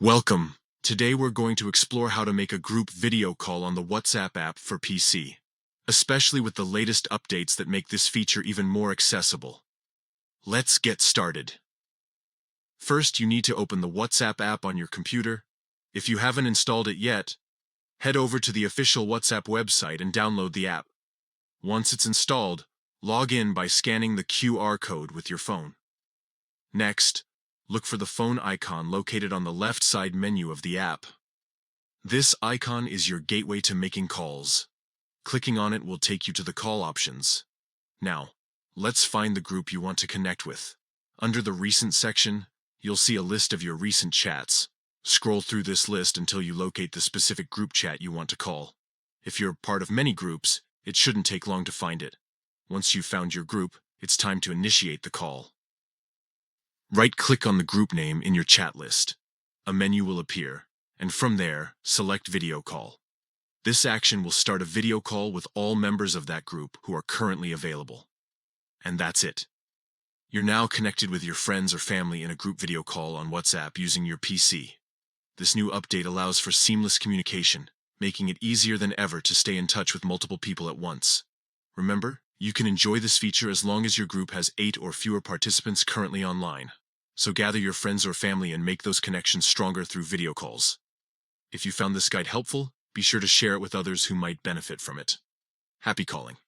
Welcome. Today we're going to explore how to make a group video call on the WhatsApp app for PC, especially with the latest updates that make this feature even more accessible. Let's get started. First, you need to open the WhatsApp app on your computer. If you haven't installed it yet, head over to the official WhatsApp website and download the app. Once it's installed, log in by scanning the QR code with your phone. Next, look for the phone icon located on the left side menu of the app. This icon is your gateway to making calls. Clicking on it will take you to the call options. Now, let's find the group you want to connect with. Under the Recent section, you'll see a list of your recent chats. Scroll through this list until you locate the specific group chat you want to call. If you're part of many groups, it shouldn't take long to find it. Once you've found your group, it's time to initiate the call. Right-click on the group name in your chat list. A menu will appear, and from there, select Video Call. This action will start a video call with all members of that group who are currently available. And that's it. You're now connected with your friends or family in a group video call on WhatsApp using your PC. This new update allows for seamless communication, making it easier than ever to stay in touch with multiple people at once. Remember, you can enjoy this feature as long as your group has 8 or fewer participants currently online. So gather your friends or family and make those connections stronger through video calls. If you found this guide helpful, be sure to share it with others who might benefit from it. Happy calling!